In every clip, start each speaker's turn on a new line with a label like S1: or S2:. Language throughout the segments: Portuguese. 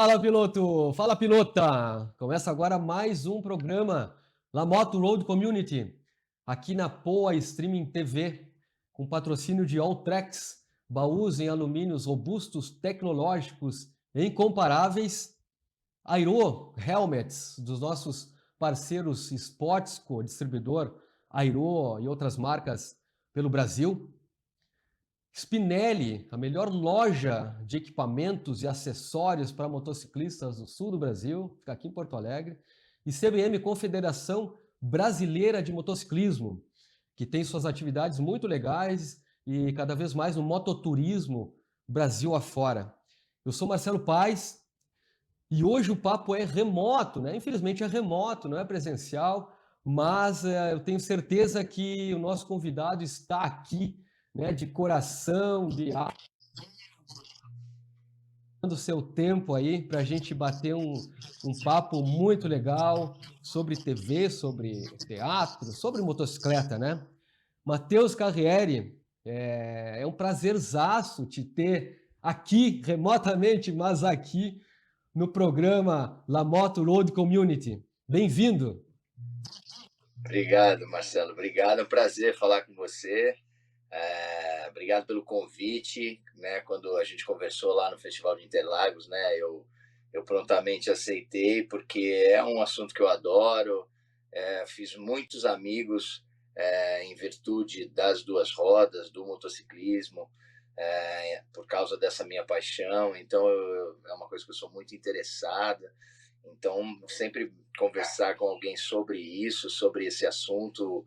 S1: Fala, piloto! Fala, pilota! Começa agora mais um programa Lamoto Road Community, aqui na Poa Streaming TV, com patrocínio de Alltracks, baús em alumínios robustos, tecnológicos e incomparáveis, Airo Helmets, dos nossos parceiros Sportsco, distribuidor Airo e outras marcas pelo Brasil, Spinelli, a melhor loja de equipamentos e acessórios para motociclistas do sul do Brasil, fica aqui em Porto Alegre, e CBM, Confederação Brasileira de Motociclismo, que tem suas atividades muito legais e cada vez mais no mototurismo Brasil afora. Eu sou Marcelo Paes e hoje o papo é remoto, né? Infelizmente é remoto, não é presencial, mas eu tenho certeza que o nosso convidado está aqui, né, de coração, de dando seu tempo aí para a gente bater um papo muito legal sobre TV, sobre teatro, sobre motocicleta, né? Matheus Carriere, é um prazerzaço te ter aqui, remotamente, mas aqui no programa La Moto Road Community. Bem-vindo!
S2: Obrigado, Marcelo. Obrigado. É um prazer falar com você. Obrigado pelo convite. Né? Quando a gente conversou lá no Festival de Interlagos, né? Eu prontamente aceitei, porque é um assunto que eu adoro. Fiz muitos amigos em virtude das duas rodas, do motociclismo, por causa dessa minha paixão. Então, é uma coisa que eu sou muito interessada. Então, sempre conversar com alguém sobre isso, sobre esse assunto,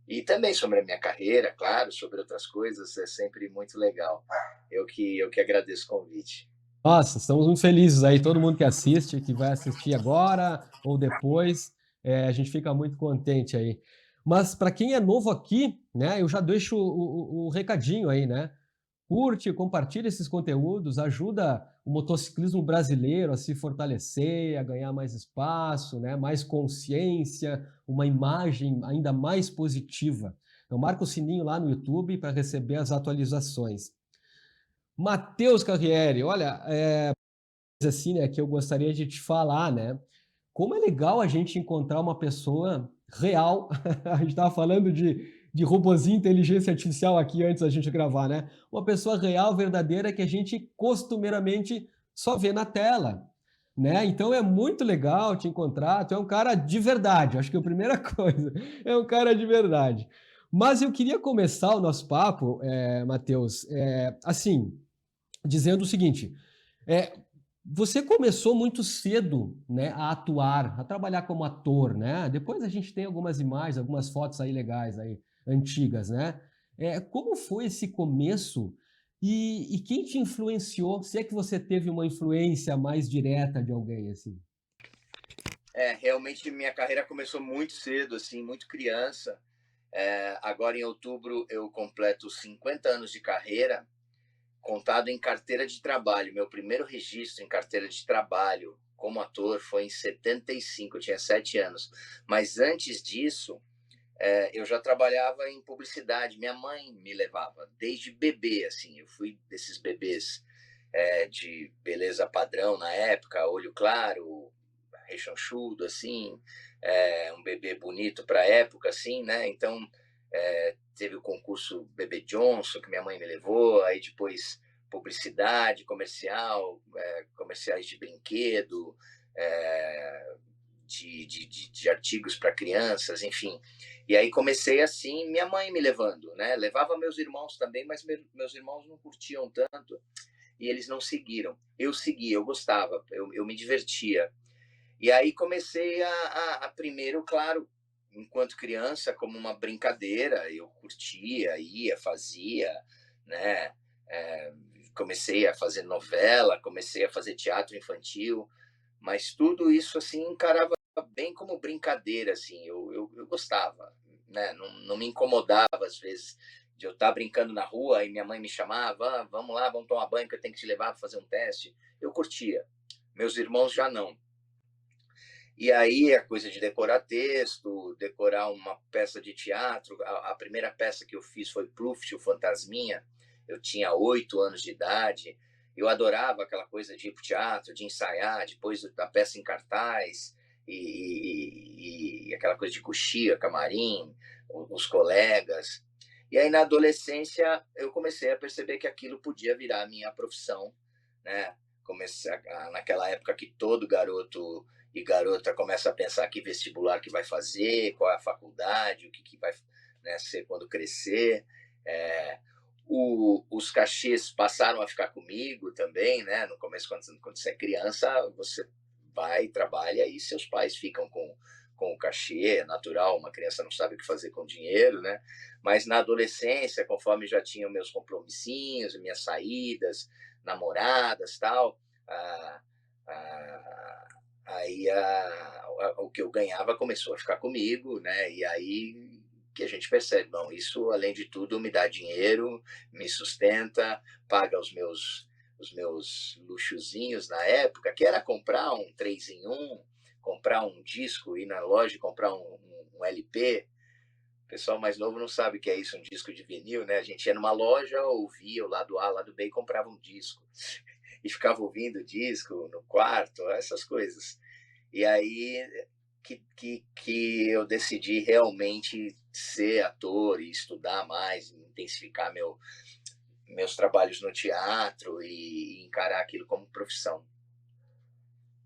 S2: e também sobre a minha carreira, claro, sobre outras coisas, é sempre muito legal. Eu que agradeço o convite.
S1: Nossa, estamos muito felizes aí, todo mundo que assiste, que vai assistir agora ou depois, a gente fica muito contente aí. Mas para quem é novo aqui, né, eu já deixo o recadinho aí, né? Curte, compartilha esses conteúdos, ajuda o motociclismo brasileiro a se fortalecer, a ganhar mais espaço, né, mais consciência, uma imagem ainda mais positiva. Então marca o sininho lá no YouTube para receber as atualizações. Matheus Carriere, olha, assim, né, que eu gostaria de te falar, né? Como é legal a gente encontrar uma pessoa real. A gente estava falando de robozinho, inteligência artificial aqui antes da gente gravar, né? Uma pessoa real, verdadeira, que a gente costumeiramente só vê na tela, né? Então é muito legal te encontrar. Tu é um cara de verdade, acho que é a primeira coisa. É um cara de verdade. Mas eu queria começar o nosso papo, Matheus, assim, dizendo o seguinte: é, você começou muito cedo, né, a atuar, a trabalhar como ator, né? Depois a gente tem algumas imagens, algumas fotos aí legais aí, antigas, né? Como foi esse começo e quem te influenciou? Se é que você teve uma influência mais direta de alguém assim?
S2: Realmente minha carreira começou muito cedo, assim, muito criança. Agora em outubro eu completo 50 anos de carreira, contado em carteira de trabalho. Meu primeiro registro em carteira de trabalho como ator foi em 75, eu tinha 7 anos. Mas antes disso, eu já trabalhava em publicidade. Minha mãe me levava desde bebê, assim. Eu fui desses bebês de beleza padrão na época, olho claro, rechonchudo, assim, um bebê bonito para a época, assim, né? Então, teve o concurso Bebê Johnson, que minha mãe me levou, aí depois publicidade, comercial, comerciais de brinquedo, é, de artigos para crianças, enfim. E aí comecei assim, minha mãe me levando, né? Levava meus irmãos também, mas meus irmãos não curtiam tanto e eles não seguiram. Eu seguia, eu gostava, eu me divertia. E aí comecei a primeiro, claro, enquanto criança, como uma brincadeira, eu curtia, ia, fazia, né? É, Comecei a fazer novela, comecei a fazer teatro infantil, mas tudo isso assim encarava bem como brincadeira, assim, eu gostava, né? Não me incomodava às vezes de eu estar brincando na rua e minha mãe me chamava, vamos lá, vamos tomar banho que eu tenho que te levar para fazer um teste. Eu curtia, meus irmãos já não. E aí a coisa de decorar texto, decorar uma peça de teatro. A primeira peça que eu fiz foi Pluft, o Fantasminha. Eu tinha 8 anos de idade. Eu adorava aquela coisa de ir para o teatro, de ensaiar, depois da peça em cartaz, e aquela coisa de coxia, camarim, os colegas. E aí, na adolescência, eu comecei a perceber que aquilo podia virar a minha profissão, né? Comecei naquela época que todo garoto e garota começa a pensar que vestibular que vai fazer, qual é a faculdade, o que vai, né, ser quando crescer. É, os cachês passaram a ficar comigo também, né? No começo, quando você é criança, você vai, trabalha e seus pais ficam com o cachê, é natural, uma criança não sabe o que fazer com dinheiro, né? Mas na adolescência, conforme já tinha meus compromissinhos, minhas saídas, namoradas, tal, ah, ah, aí o que eu ganhava começou a ficar comigo, né? E aí que a gente percebe, bom, isso além de tudo me dá dinheiro, me sustenta, paga os meus luxozinhos na época, que era comprar um 3 em 1, comprar um disco, ir na loja e comprar um LP. O pessoal mais novo não sabe o que é isso, um disco de vinil, né? A gente ia numa loja, ouvia o lado A, o lado B e comprava um disco. E ficava ouvindo o disco no quarto, essas coisas. E aí que eu decidi realmente ser ator e estudar mais, intensificar meus trabalhos no teatro e encarar aquilo como profissão.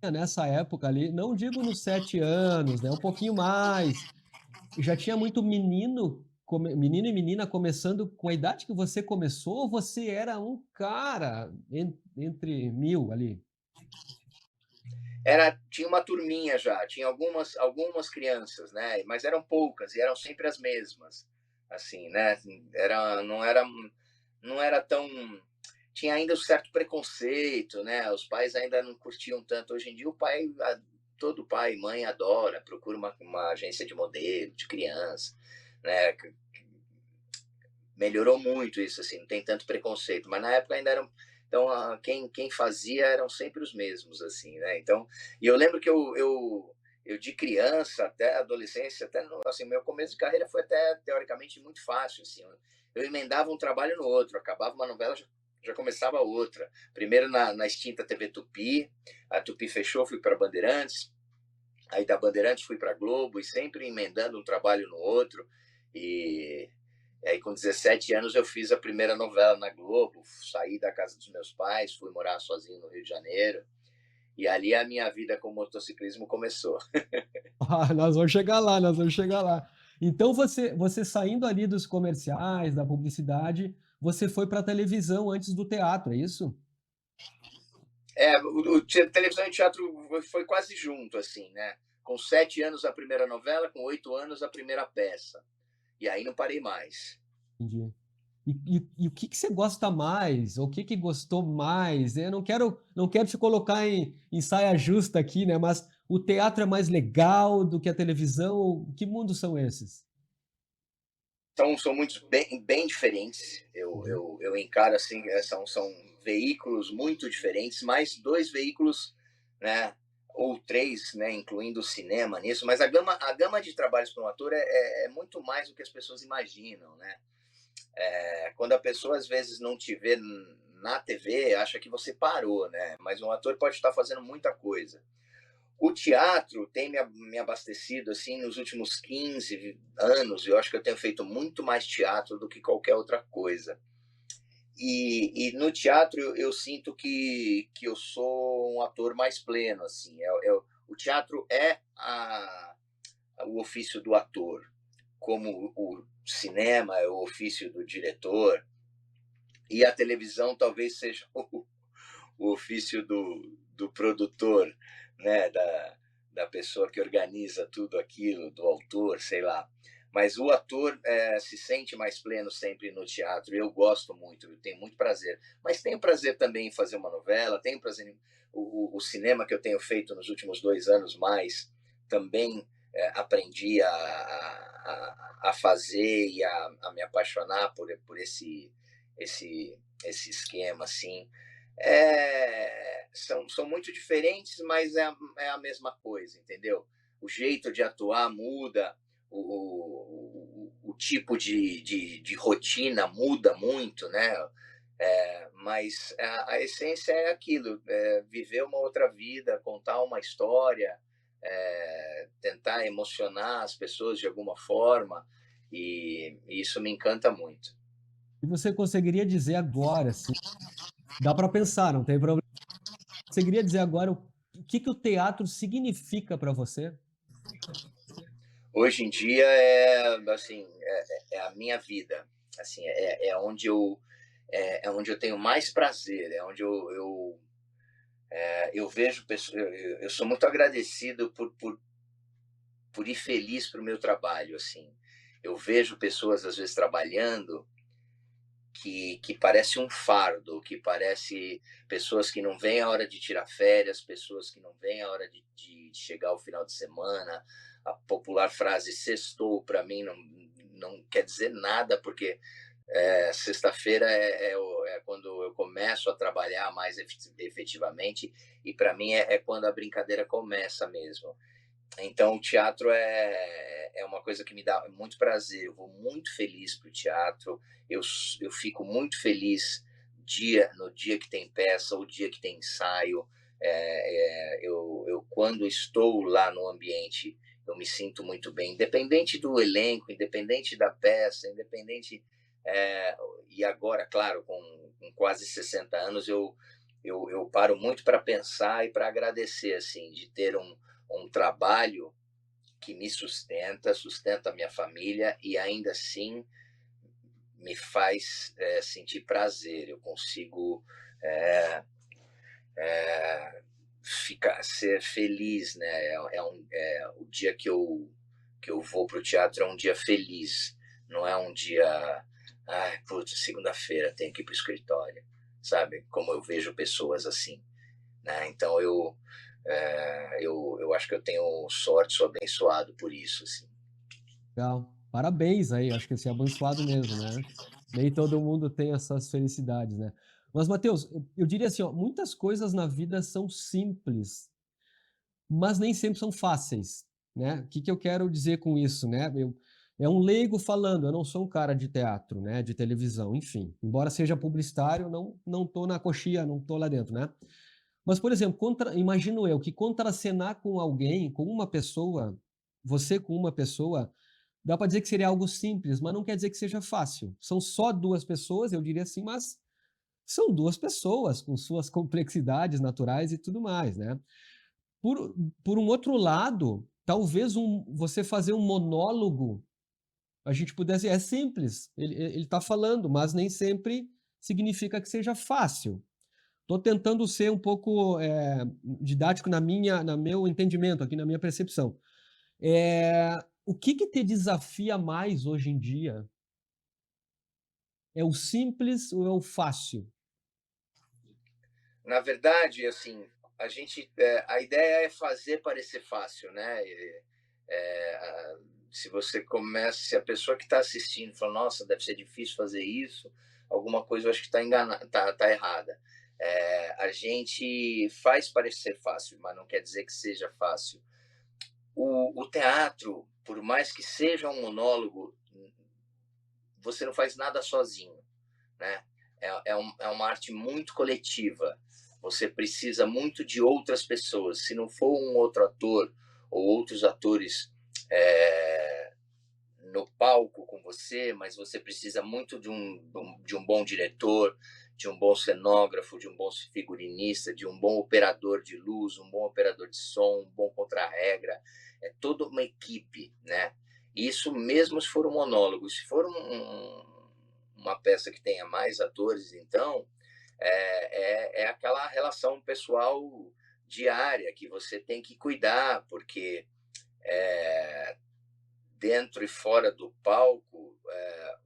S1: Nessa época ali, não digo nos 7 anos, né? Um pouquinho mais. Já tinha muito menino e menina começando com a idade que você começou, ou você era um cara entre mil ali?
S2: Tinha uma turminha já, tinha algumas crianças, né? Mas eram poucas e eram sempre as mesmas, assim, né? Não era tão, tinha ainda um certo preconceito, né? Os pais ainda não curtiam tanto. Hoje em dia todo pai e mãe adora, procura uma agência de modelo, de criança, né? Melhorou muito isso, assim, não tem tanto preconceito, mas na época ainda eram. Então, quem fazia eram sempre os mesmos, assim, né? Então, e eu lembro que eu de criança até adolescência, até assim, meu começo de carreira foi até teoricamente muito fácil, assim. Eu emendava um trabalho no outro, acabava uma novela, já começava outra. Primeiro na extinta TV Tupi, a Tupi fechou, fui para Bandeirantes, aí da Bandeirantes fui para Globo e sempre emendando um trabalho no outro. E aí, com 17 anos, eu fiz a primeira novela na Globo, saí da casa dos meus pais, fui morar sozinho no Rio de Janeiro, e ali a minha vida com o motociclismo começou.
S1: Ah, nós vamos chegar lá, nós vamos chegar lá. Então você saindo ali dos comerciais, da publicidade, você foi para a televisão antes do teatro, é isso?
S2: Televisão e teatro foi quase junto, assim, né? Com 7 anos a primeira novela, com 8 anos a primeira peça. E aí não parei mais.
S1: Entendi. E o que que você gosta mais? Ou o que que gostou mais? Eu não quero te colocar em saia justa aqui, né? Mas o teatro é mais legal do que a televisão? Que mundos são esses?
S2: Então, são muitos bem diferentes.
S1: Uhum.
S2: Eu encaro assim, são veículos muito diferentes, mais dois veículos, né? Ou três, né? Incluindo o cinema nisso. Mas a gama de trabalhos para um ator é muito mais do que as pessoas imaginam, né? Quando a pessoa às vezes não te vê na TV, acha que você parou, né? Mas um ator pode estar fazendo muita coisa. O teatro tem me abastecido assim nos últimos 15 anos. Eu acho que eu tenho feito muito mais teatro do que qualquer outra coisa. E no teatro eu sinto que eu sou um ator mais pleno, assim. O teatro é o ofício do ator, como o cinema é o ofício do diretor, e a televisão talvez seja o ofício do produtor, né? Da pessoa que organiza tudo aquilo, do autor, sei lá. Mas o ator se sente mais pleno sempre no teatro. Eu gosto muito, eu tenho muito prazer. Mas tenho prazer também em fazer uma novela, tenho prazer em o cinema que eu tenho feito nos últimos 2 anos mais, também aprendi a fazer e a me apaixonar por esse esquema, assim. São muito diferentes, mas é a mesma coisa, entendeu? O jeito de atuar muda, o tipo de rotina muda muito, né? Mas a essência é aquilo, viver uma outra vida, contar uma história, tentar emocionar as pessoas de alguma forma, e isso me encanta muito.
S1: E você conseguiria dizer agora, assim, dá para pensar, não tem problema. Conseguiria dizer agora o que que o teatro significa para você?
S2: Hoje em dia é assim, é a minha vida, assim, é onde eu tenho mais prazer, é onde eu vejo pessoas, eu sou muito agradecido por ir feliz para o meu trabalho, assim. Eu vejo pessoas às vezes trabalhando que parece um fardo, que parece pessoas que não veem a hora de tirar férias, pessoas que não veem a hora de chegar ao final de semana. A popular frase sextou, para mim, não quer dizer nada, porque sexta-feira é quando eu começo a trabalhar mais efetivamente, e para mim é quando a brincadeira começa mesmo. Então, o teatro é uma coisa que me dá muito prazer. Eu vou muito feliz para o teatro. Eu fico muito feliz no dia que tem peça, o dia que tem ensaio. Quando estou lá no ambiente, eu me sinto muito bem, independente do elenco, independente da peça, independente. É, e agora, claro, com quase 60 anos, eu paro muito para pensar e para agradecer, assim, de ter um trabalho que me sustenta a minha família e ainda assim me faz sentir prazer. Eu consigo é, ser feliz, né? O dia que eu vou para o teatro é um dia feliz, não é um dia, ai, putz, segunda-feira tenho que ir para o escritório, sabe? Como eu vejo pessoas assim, né? Então eu acho que eu tenho sorte, sou abençoado por isso, assim.
S1: Legal. Parabéns aí, acho que você é abençoado mesmo, né? Nem todo mundo tem essas felicidades, né? Mas, Matheus, eu diria assim, ó, muitas coisas na vida são simples, mas nem sempre são fáceis, né? O que que eu quero dizer com isso, né? É um leigo falando, eu não sou um cara de teatro, né? De televisão, enfim. Embora seja publicitário, não tô na coxia, não tô lá dentro, né? Mas, por exemplo, imagino eu que contracenar com alguém, com uma pessoa, você com uma pessoa, dá para dizer que seria algo simples, mas não quer dizer que seja fácil. São só duas pessoas, eu diria assim, mas são duas pessoas com suas complexidades naturais e tudo mais, né? Por, por um outro lado, talvez você fazer um monólogo, a gente pudesse, é simples, ele está falando, mas nem sempre significa que seja fácil. Estou tentando ser um pouco didático na meu entendimento, aqui na minha percepção. O que que te desafia mais hoje em dia? É o simples ou é o fácil?
S2: Na verdade, assim, a ideia é fazer parecer fácil, né? Se você começa, se a pessoa que está assistindo fala, nossa, deve ser difícil fazer isso, alguma coisa eu acho que está enganada, tá errada. A gente faz parecer fácil, mas não quer dizer que seja fácil. O teatro, por mais que seja um monólogo, você não faz nada sozinho, né? É uma arte muito coletiva. Você precisa muito de outras pessoas. Se não for um outro ator ou outros atores é, no palco com você, mas você precisa muito de um bom diretor, de um bom cenógrafo, de um bom figurinista, de um bom operador de luz, um bom operador de som, um bom contra-regra. É toda uma equipe, né? Isso mesmo se for um monólogo. Se for uma peça que tenha mais atores, então, é aquela relação pessoal diária que você tem que cuidar, porque é, dentro e fora do palco,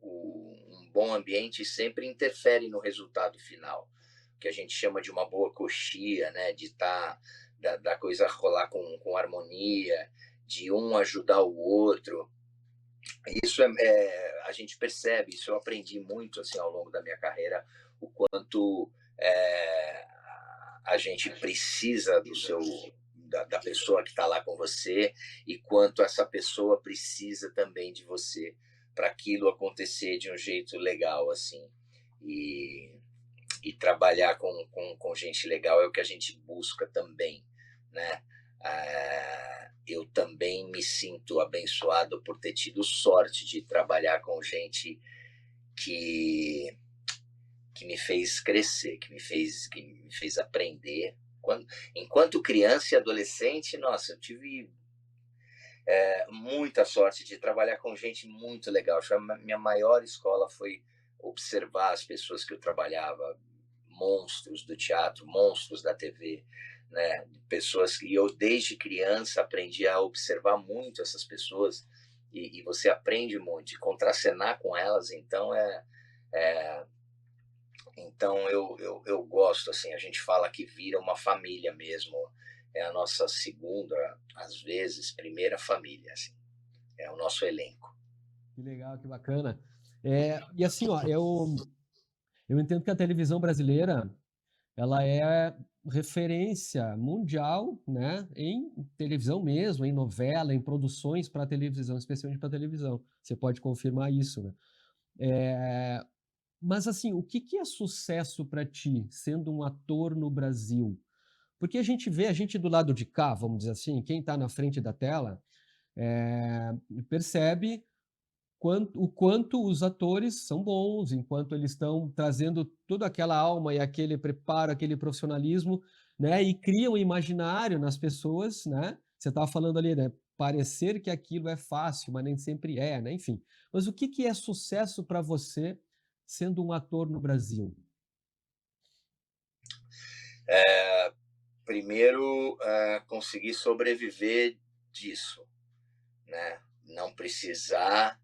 S2: um bom ambiente sempre interfere no resultado final, que a gente chama de uma boa coxia, né? Da coisa rolar com harmonia, de um ajudar o outro. Isso a gente percebe, isso eu aprendi muito assim ao longo da minha carreira, o quanto é, a gente precisa da pessoa que está lá com você e quanto essa pessoa precisa também de você para aquilo acontecer de um jeito legal assim. E e trabalhar com gente legal é o que a gente busca também, né? Eu também me sinto abençoado por ter tido sorte de trabalhar com gente que, que me fez crescer, que me fez aprender. Enquanto criança e adolescente, nossa, eu tive muita sorte de trabalhar com gente muito legal. Acho que a minha maior escola foi observar as pessoas que eu trabalhava, monstros do teatro, monstros da TV, né? Pessoas que eu desde criança aprendi a observar muito essas pessoas e você aprende muito, e contracenar com elas, é então eu gosto, assim, a gente fala que vira uma família mesmo, é a nossa segunda, às vezes, primeira família, assim, é o nosso elenco.
S1: Que legal, que bacana. E assim, ó, eu entendo que a televisão brasileira, ela é referência mundial, né, em televisão mesmo, em novela, em produções para televisão, especialmente para televisão. Você pode confirmar isso, né? Eh, mas assim, o que que é sucesso para ti, sendo um ator no Brasil? Porque a gente vê, a gente do lado de cá, vamos dizer assim, quem está na frente da tela, percebe o quanto os atores são bons, enquanto eles estão trazendo toda aquela alma e aquele preparo, aquele profissionalismo, né? E criam um imaginário nas pessoas, né? Você estava falando ali, né? Parecer que aquilo é fácil, mas nem sempre é, né? Enfim. Mas o que que é sucesso para você sendo um ator no Brasil?
S2: Primeiro, conseguir sobreviver disso, né? Não precisar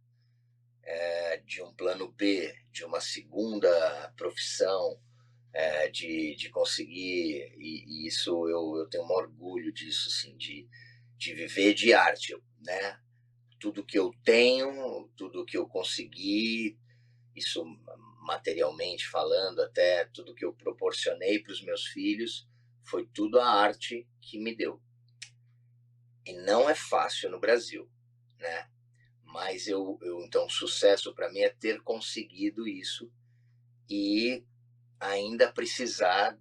S2: de um plano B, de uma segunda profissão, de conseguir, e isso eu tenho um orgulho disso, assim, de viver de arte, né? Tudo que eu tenho, tudo que eu consegui, isso materialmente falando, até tudo que eu proporcionei para os meus filhos, foi tudo a arte que me deu. E não é fácil no Brasil, né? Mas então, sucesso para mim é ter conseguido isso e ainda precisar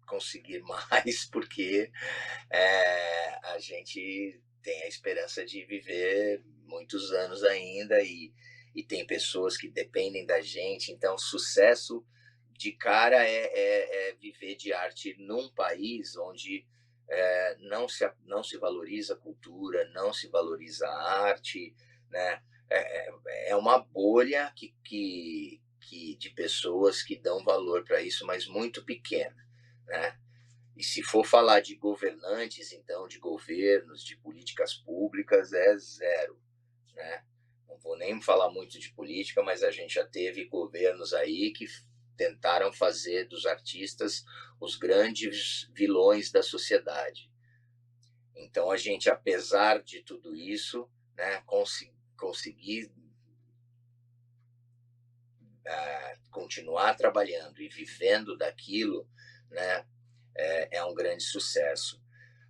S2: conseguir mais, porque a gente tem a esperança de viver muitos anos ainda e tem pessoas que dependem da gente. Então, sucesso de cara é viver de arte num país onde não se valoriza a cultura, não se valoriza a arte, né? É uma bolha de pessoas que dão valor para isso, mas muito pequena, né? E se for falar de governantes, então, de governos, de políticas públicas, é zero, né? Não vou nem falar muito de política, mas a gente já teve governos aí que tentaram fazer dos artistas os grandes vilões da sociedade. Então, a gente, apesar de tudo isso, né, conseguir continuar trabalhando e vivendo daquilo, né, é um grande sucesso.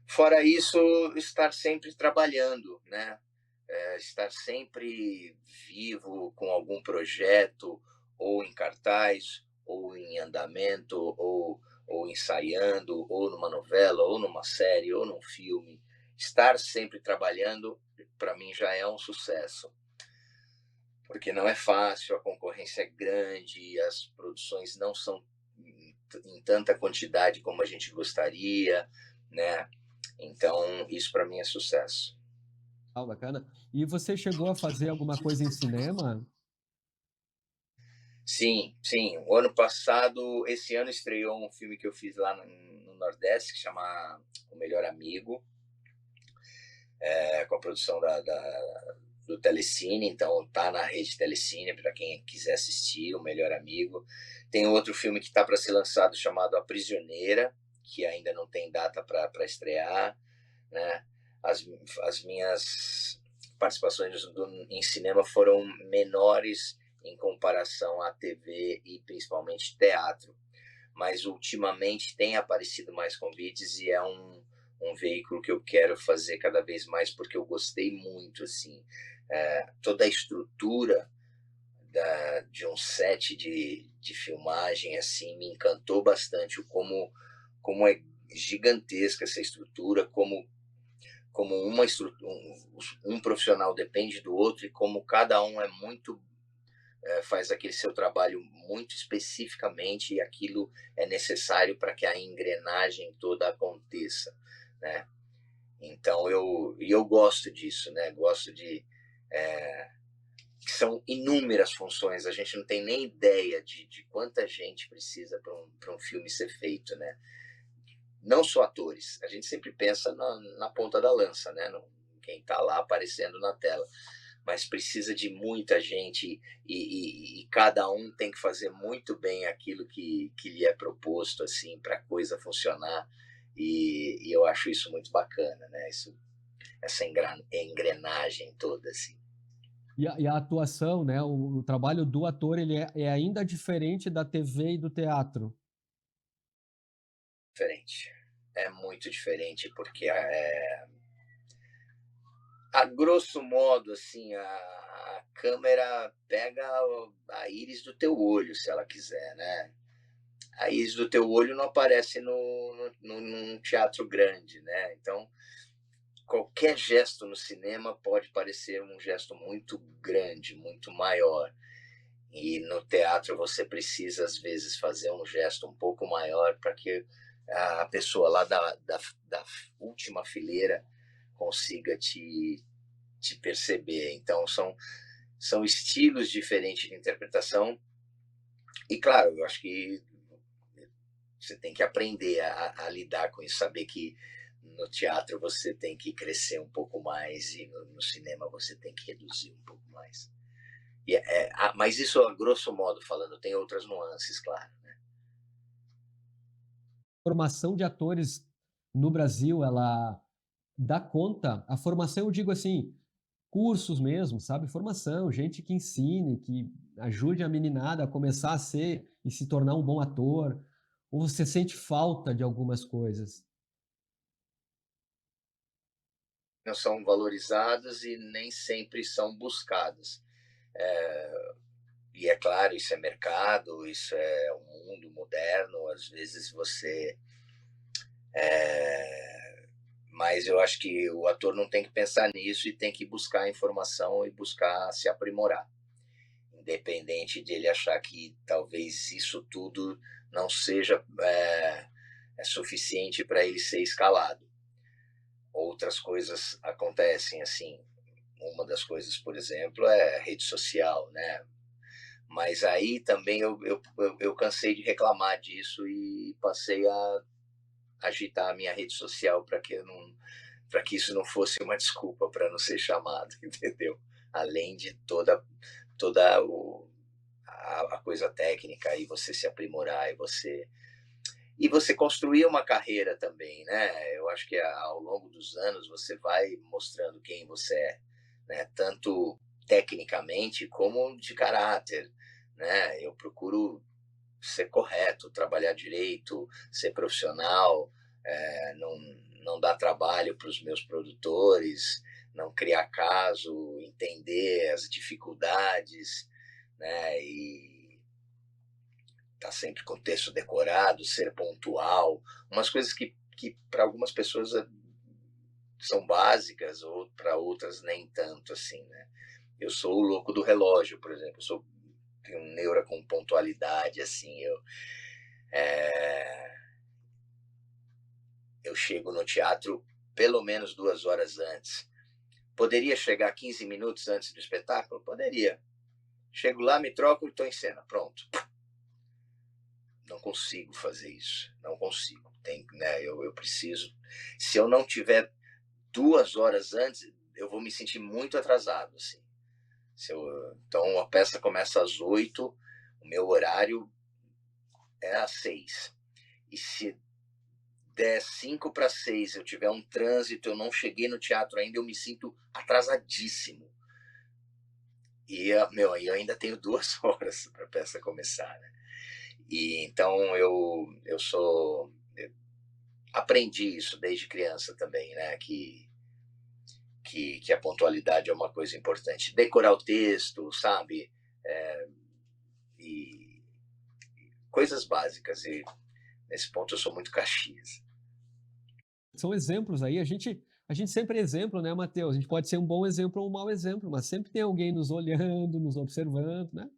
S2: Fora isso, estar sempre trabalhando, né? Estar sempre vivo com algum projeto, ou em cartaz, ou em andamento, ou ensaiando, ou numa novela, ou numa série, ou num filme. Estar sempre trabalhando, para mim, já é um sucesso. Porque não é fácil, a concorrência é grande, as produções não são em tanta quantidade como a gente gostaria, né? Então, isso para mim é sucesso.
S1: Ah, bacana. E você chegou a fazer alguma coisa em cinema?
S2: Sim, sim. O ano passado, esse ano estreou um filme que eu fiz lá no Nordeste, que chama O Melhor Amigo, com a produção do Telecine, então tá na rede Telecine para quem quiser assistir, O Melhor Amigo. Tem outro filme que está para ser lançado chamado A Prisioneira, que ainda não tem data para estrear, né? As, as minhas participações em cinema foram menores em comparação à TV e principalmente teatro, mas ultimamente tem aparecido mais convites e é um veículo que eu quero fazer cada vez mais porque eu gostei muito, assim, toda a estrutura de um set de filmagem, assim, me encantou bastante como é gigantesca essa estrutura, como um profissional depende do outro e como cada um é muito faz aquele seu trabalho muito especificamente e aquilo é necessário para que a engrenagem toda aconteça, né? Então eu gosto disso, né? Gosto de que são inúmeras funções, a gente não tem nem ideia de quanta gente precisa para um filme ser feito, né? Não só atores, a gente sempre pensa na ponta da lança, né? No, quem está lá aparecendo na tela, mas precisa de muita gente e cada um tem que fazer muito bem aquilo que lhe é proposto assim para a coisa funcionar e eu acho isso muito bacana, né? Essa engrenagem toda assim.
S1: E a atuação, né? O trabalho do ator, ele é ainda diferente da TV e do teatro.
S2: Diferente, é muito diferente porque a grosso modo, assim, a câmera pega a íris do teu olho, se ela quiser, né? A íris do teu olho não aparece num teatro grande, né? Então, qualquer gesto no cinema pode parecer um gesto muito grande, muito maior. E no teatro você precisa, às vezes, fazer um gesto um pouco maior para que a pessoa lá da última fileira consiga te perceber. Então, são estilos diferentes de interpretação. E, claro, eu acho que você tem que aprender a lidar com isso, saber que no teatro você tem que crescer um pouco mais e no cinema você tem que reduzir um pouco mais. Mas isso, a grosso modo falando, tem outras nuances, claro. Né?
S1: Formação de atores no Brasil, ela dá conta. A formação, eu digo assim, cursos mesmo, sabe? Formação, gente que ensine, que ajude a meninada a começar a ser e se tornar um bom ator. Ou você sente falta de algumas coisas?
S2: Não são valorizados e nem sempre são buscados. E é claro, isso é mercado, isso é um mundo moderno, às vezes você. Mas eu acho que o ator não tem que pensar nisso e tem que buscar informação e buscar se aprimorar. Independente de ele achar que talvez isso tudo não seja suficiente para ele ser escalado. Outras coisas acontecem assim. Uma das coisas, por exemplo, é a rede social, né? Mas aí também eu cansei de reclamar disso e passei a agitar a minha rede social para que isso não fosse uma desculpa para não ser chamado, entendeu? Além de toda a coisa técnica e você se aprimorar e você construir uma carreira também, né? Eu acho que ao longo dos anos você vai mostrando quem você é, né? Tanto tecnicamente como de caráter, né? Eu procuro ser correto, trabalhar direito, ser profissional, não dar trabalho para os meus produtores, não criar caso, entender as dificuldades, né? E tá sempre com o texto decorado, ser pontual, umas coisas que para algumas pessoas são básicas ou para outras nem tanto assim, né? Eu sou o louco do relógio, por exemplo, tenho um neura com pontualidade, assim, eu chego no teatro pelo menos 2 horas antes. Poderia chegar 15 minutos antes do espetáculo? Poderia. Chego lá, me troco e estou em cena. Pronto. Não consigo fazer isso. Não consigo. Né, eu preciso. Se eu não tiver 2 horas antes, eu vou me sentir muito atrasado. Assim. Então a peça começa às 8, o meu horário é às 6. E se der 5 para 6, eu tiver um trânsito, eu não cheguei no teatro ainda, eu me sinto atrasadíssimo. E, eu ainda tenho 2 horas para a peça começar, né? E então eu aprendi isso desde criança também, né? Que a pontualidade é uma coisa importante. Decorar o texto, sabe? e coisas básicas. E nesse ponto eu sou muito Caxias.
S1: São exemplos aí, a gente sempre é exemplo, né, Matheus? A gente pode ser um bom exemplo ou um mau exemplo, mas sempre tem alguém nos olhando, nos observando, né?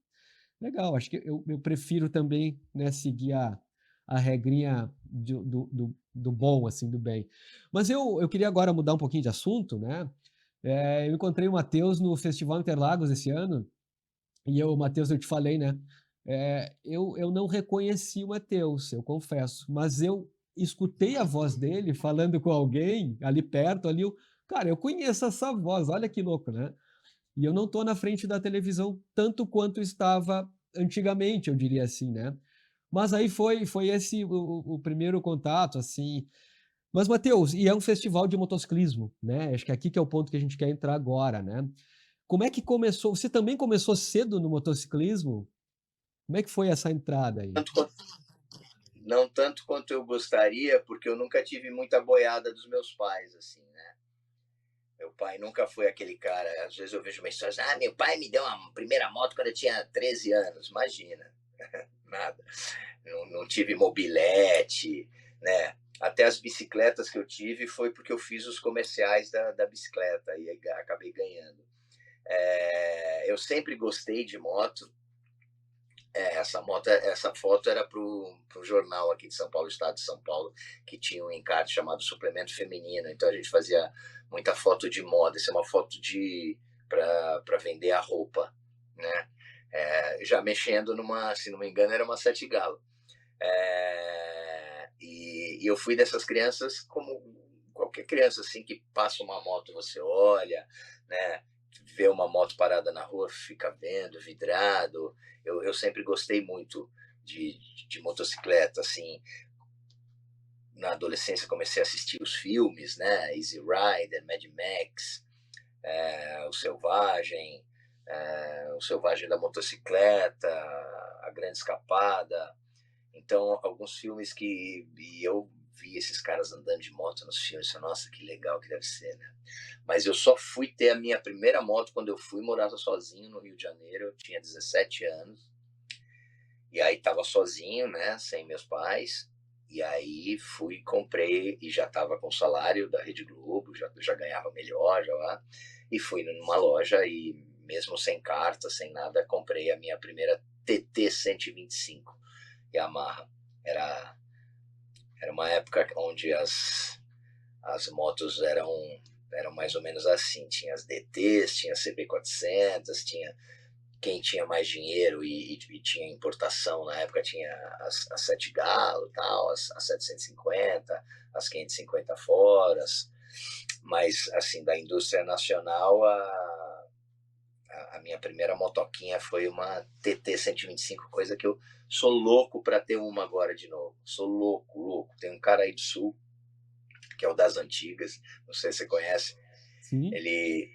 S1: Legal, acho que eu prefiro também, né, seguir a regrinha do bom, assim, do bem. Mas eu queria agora mudar um pouquinho de assunto, né? Eu encontrei o Matheus no Festival Interlagos esse ano, e eu, Matheus, eu te falei, né? Eu não reconheci o Matheus, eu confesso, mas eu escutei a voz dele falando com alguém ali perto, ali, cara, eu conheço essa voz, olha que louco, né? E eu não estou na frente da televisão tanto quanto estava antigamente, eu diria assim, né? Mas aí foi esse o primeiro contato, assim. Mas, Matheus, e é um festival de motociclismo, né? Acho que aqui que é o ponto que a gente quer entrar agora, né? Como é que começou? Você também começou cedo no motociclismo? Como é que foi essa entrada aí?
S2: Não tanto quanto eu gostaria, porque eu nunca tive muita boiada dos meus pais, assim, né? Meu pai nunca foi aquele cara. Às vezes eu vejo uma história assim, meu pai me deu uma primeira moto quando eu tinha 13 anos. Imagina, nada. Não tive mobilete, né? Até as bicicletas que eu tive foi porque eu fiz os comerciais da bicicleta e acabei ganhando. Eu sempre gostei de moto. Essa foto era para o jornal aqui de São Paulo, Estado de São Paulo, que tinha um encarte chamado Suplemento Feminino. Então a gente fazia muita foto de moda. Isso é uma foto para vender a roupa, né? Já mexendo numa, se não me engano, era uma Sete Galo. E eu fui dessas crianças como qualquer criança assim que passa uma moto, você olha, né? Vê uma moto parada na rua, fica vendo, vidrado. Eu sempre gostei muito de motocicleta, assim. Na adolescência comecei a assistir os filmes, né? Easy Rider, Mad Max, o Selvagem da Motocicleta, A Grande Escapada. Então, alguns filmes e eu vi esses caras andando de moto nos filmes. Nossa, que legal que deve ser, né? Mas eu só fui ter a minha primeira moto quando eu fui morar sozinho no Rio de Janeiro. Eu tinha 17 anos. E aí tava sozinho, né? Sem meus pais. E aí fui, comprei e já tava com o salário da Rede Globo, já ganhava melhor, já lá. E fui numa loja e mesmo sem carta, sem nada, comprei a minha primeira TT 125 Yamaha. Era uma época onde as motos eram mais ou menos assim. Tinha as DTs, tinha CB400, tinha quem tinha mais dinheiro e tinha importação na época, tinha as Sete Galo, tal, as 750, as 550 foras. Mas, assim, da indústria nacional, a minha primeira motoquinha foi uma TT 125, coisa que eu sou louco para ter uma agora de novo. Sou louco, louco. Tem um cara aí do Sul, que é o das antigas, não sei se você conhece.
S1: Sim.
S2: Ele,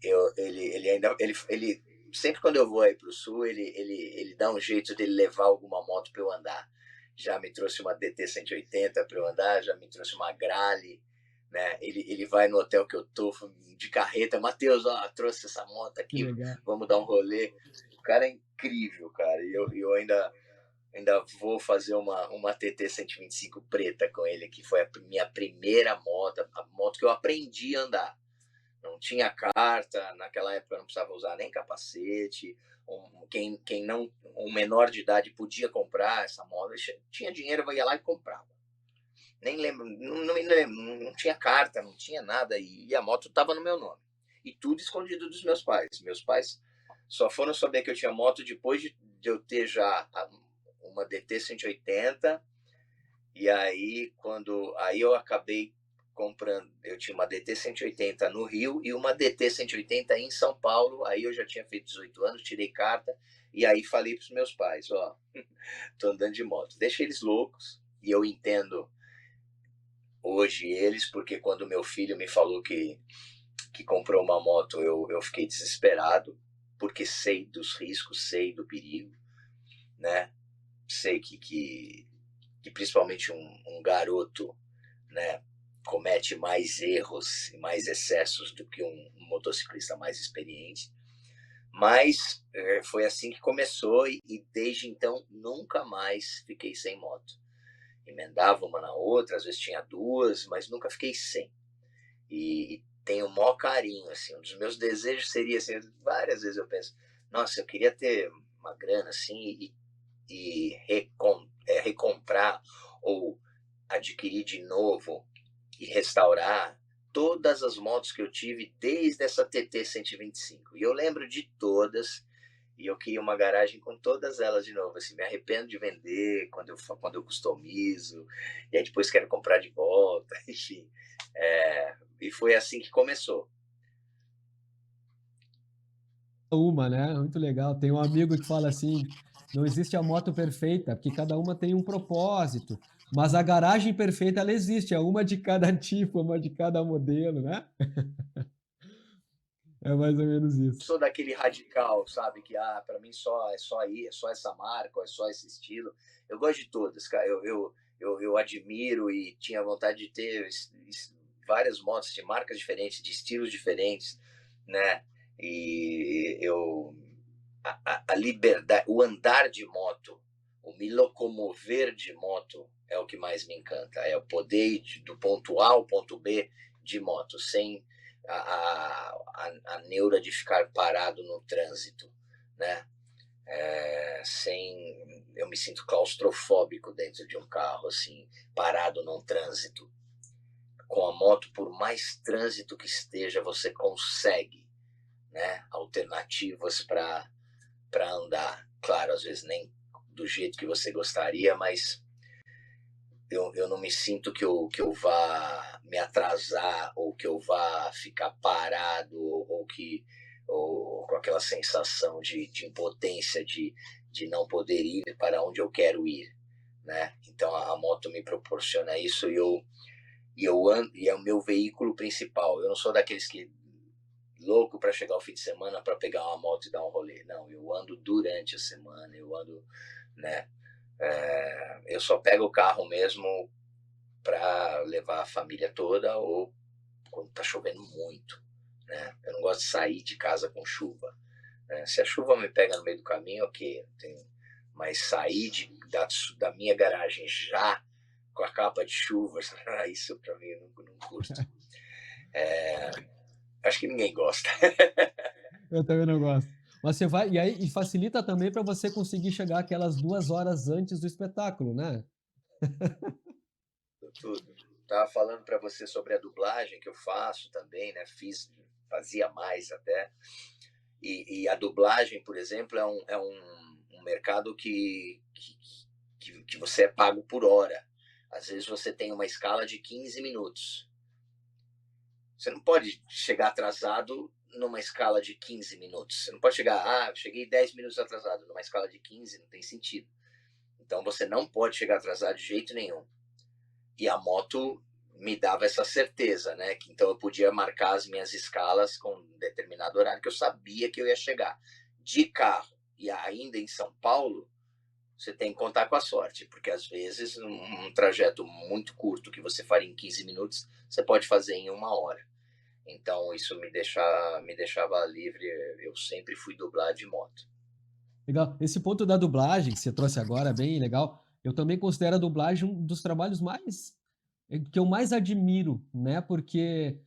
S2: ele ainda, ele sempre quando eu vou aí pro Sul, ele dá um jeito de levar alguma moto para eu andar. Já me trouxe uma DT 180 para eu andar, já me trouxe uma Grale, né? Ele vai no hotel que eu tô de carreta, Matheus, ó, trouxe essa moto
S1: Que
S2: aqui,
S1: legal.
S2: vamos dar um rolê. O cara é incrível, cara. E eu ainda vou fazer uma TT 125 preta com ele, que foi a minha primeira moto, a moto que eu aprendi a andar. Não tinha carta, naquela época não precisava usar nem capacete. Quem não, um menor de idade podia comprar essa moto, tinha dinheiro, ia lá e comprava. Nem lembro, não me lembro, não tinha carta, não tinha nada, e a moto estava no meu nome. E tudo escondido dos meus pais. Meus pais só foram saber que eu tinha moto depois de eu ter já uma DT 180. E aí, aí eu acabei comprando, eu tinha uma DT 180 no Rio e uma DT 180 em São Paulo. Aí eu já tinha feito 18 anos, tirei carta e aí falei para os meus pais, ó, tô andando de moto, deixa eles loucos. E eu entendo hoje eles, porque quando meu filho me falou que comprou uma moto, eu fiquei desesperado, porque sei dos riscos, sei do perigo, né? Sei que principalmente um garoto, né, comete mais erros e mais excessos do que um motociclista mais experiente. Mas foi assim que começou e desde então nunca mais fiquei sem moto. Emendava uma na outra, às vezes tinha duas, mas nunca fiquei sem. E tenho o maior carinho, assim, um dos meus desejos seria, assim, várias vezes eu penso, nossa, eu queria ter uma grana, assim, recomprar ou adquirir de novo e restaurar todas as motos que eu tive desde essa TT 125. E eu lembro de todas e eu queria uma garagem com todas elas de novo. Assim, me arrependo de vender quando eu customizo, e aí depois quero comprar de volta, enfim. E foi assim que começou.
S1: Uma, né? Muito legal. Tem um amigo que fala assim: não existe a moto perfeita, porque cada uma tem um propósito. Mas a garagem perfeita, ela existe, é uma de cada tipo, uma de cada modelo, né? É mais ou menos isso.
S2: Sou daquele radical, sabe? Que para mim só é só aí, é só essa marca, é só esse estilo. Eu gosto de todas, cara. Eu admiro e tinha vontade de ter várias motos de marcas diferentes, de estilos diferentes, né? E eu a liberdade, o andar de moto, o me locomover de moto é o que mais me encanta. É o poder ir do ponto A ao ponto B de moto, sem a neura de ficar parado no trânsito, né? Sem eu me sinto claustrofóbico dentro de um carro, assim, parado num trânsito. Com a moto, por mais trânsito que esteja, você consegue, né, alternativas para andar. Claro, às vezes nem do jeito que você gostaria, mas eu não me sinto que eu vá me atrasar ou que eu vá ficar parado ou com aquela sensação de impotência de não poder ir para onde eu quero ir, né? Então a moto me proporciona isso e eu ando, e é o meu veículo principal. Eu não sou daqueles que louco para chegar ao fim de semana para pegar uma moto e dar um rolê. Não, eu ando durante a semana, eu ando, né? Eu só pego o carro mesmo para levar a família toda ou quando tá chovendo muito, né? Eu não gosto de sair de casa com chuva, né? Se a chuva me pega no meio do caminho, ok, mas sair da minha garagem já com a capa de chuva, isso para mim eu não curto. Acho que ninguém gosta.
S1: Eu também não gosto. Mas você vai, e aí e facilita também para você conseguir chegar aquelas 2 horas antes do espetáculo, né?
S2: Tudo. Tava falando para você sobre a dublagem que eu faço também, né? Fazia mais até. E a dublagem, por exemplo, um mercado que você é pago por hora. Às vezes você tem uma escala de 15 minutos. Você não pode chegar atrasado numa escala de 15 minutos. Você não pode chegar, cheguei 10 minutos atrasado. Numa escala de 15, não tem sentido. Então você não pode chegar atrasado de jeito nenhum. E a moto me dava essa certeza, né? Que então eu podia marcar as minhas escalas com um determinado horário que eu sabia que eu ia chegar. De carro e ainda em São Paulo, você tem que contar com a sorte, porque às vezes um trajeto muito curto que você faria em 15 minutos, você pode fazer em 1 hora. Então isso me deixava livre. Eu sempre fui dublar de moto.
S1: Legal. Esse ponto da dublagem que você trouxe agora é bem legal. Eu também considero a dublagem um dos trabalhos mais que eu mais admiro, né? Porque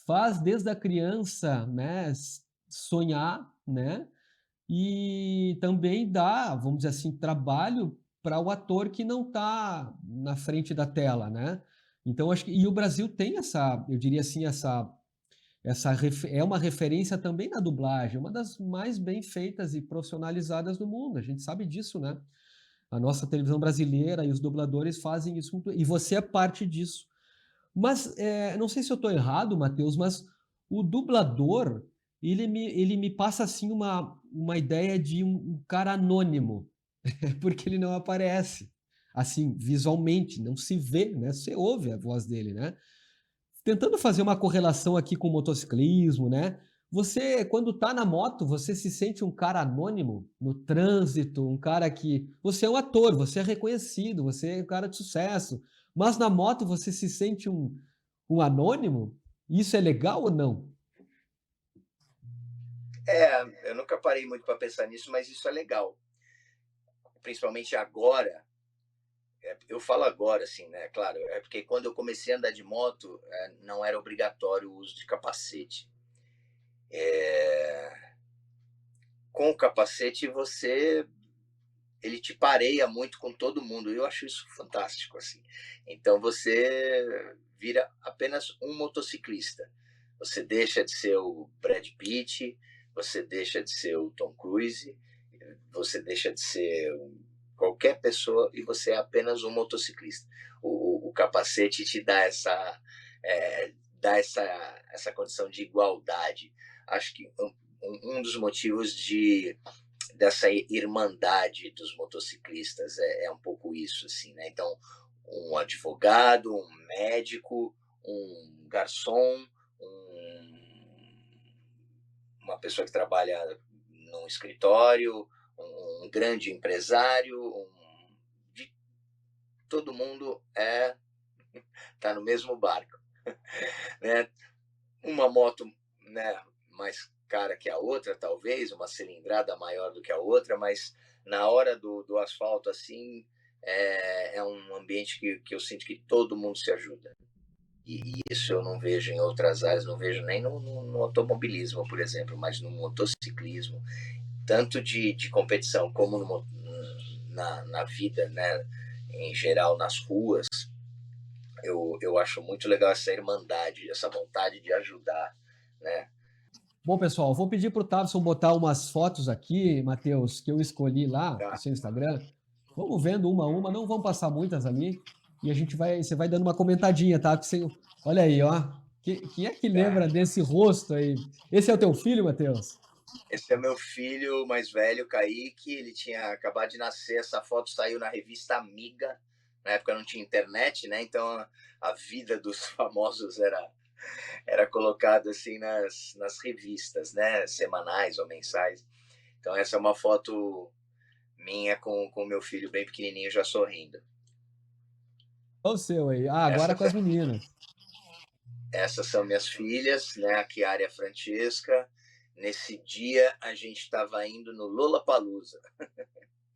S1: faz desde a criança, né, sonhar, né? E também dá, vamos dizer assim, trabalho para o ator que não está na frente da tela, né? Então acho que e o Brasil tem essa, eu diria assim, é uma referência também na dublagem, uma das mais bem feitas e profissionalizadas do mundo. A gente sabe disso, né? A nossa televisão brasileira e os dubladores fazem isso e você é parte disso. Mas não sei se eu estou errado, Matheus, mas o dublador ele me passa assim uma ideia de um cara anônimo, porque ele não aparece assim visualmente, não se vê, né? Você ouve a voz dele, né? Tentando fazer uma correlação aqui com o motociclismo, né? Você, quando tá na moto, você se sente um cara anônimo no trânsito, um cara que. Você é um ator, você é reconhecido, você é um cara de sucesso. Mas na moto você se sente um anônimo? Isso é legal ou não?
S2: Eu nunca parei muito para pensar nisso, mas isso é legal. Principalmente agora, eu falo agora, assim, né? Claro, é porque quando eu comecei a andar de moto, não era obrigatório o uso de capacete. É, com o capacete, ele te pareia muito com todo mundo. Eu acho isso fantástico, assim. Então você vira apenas um motociclista. Você deixa de ser o Brad Pitt, você deixa de ser o Tom Cruise, você deixa de ser qualquer pessoa e você é apenas um motociclista. O capacete te dá essa condição de igualdade. Acho que um dos motivos dessa irmandade dos motociclistas é um pouco isso, assim, né? Então, um advogado, um médico, um garçom, uma pessoa que trabalha num escritório, um grande empresário, todo mundo tá no mesmo barco, né? Uma moto, né, mais cara que a outra, talvez, uma cilindrada maior do que a outra, mas na hora do asfalto, assim, é um ambiente que eu sinto que todo mundo se ajuda. E isso eu não vejo em outras áreas, não vejo nem no automobilismo, por exemplo, mas no motociclismo, tanto de competição como na vida, né, em geral, nas ruas. Eu acho muito legal essa irmandade, essa vontade de ajudar, né?
S1: Bom, pessoal, vou pedir para o Tavson botar umas fotos aqui, Matheus, que eu escolhi lá no
S2: Tá?
S1: seu Instagram. Vamos vendo uma a uma, não vão passar muitas ali. E você vai dando uma comentadinha, tá? Olha aí, ó. Quem é que
S2: Tá.
S1: lembra desse rosto aí? Esse é o teu filho, Matheus?
S2: Esse é meu filho mais velho, Kaique. Ele tinha acabado de nascer. Essa foto saiu na revista Amiga. Na época não tinha internet, né? Então a vida dos famosos era colocada assim nas revistas, né? Semanais ou mensais. Então essa é uma foto minha com o meu filho bem pequenininho já sorrindo.
S1: Olha o seu aí. Ah, agora
S2: Essa,
S1: com as meninas.
S2: essas são minhas filhas, né? A Chiara e a Francesca. Nesse dia a gente estava indo no Lollapalooza.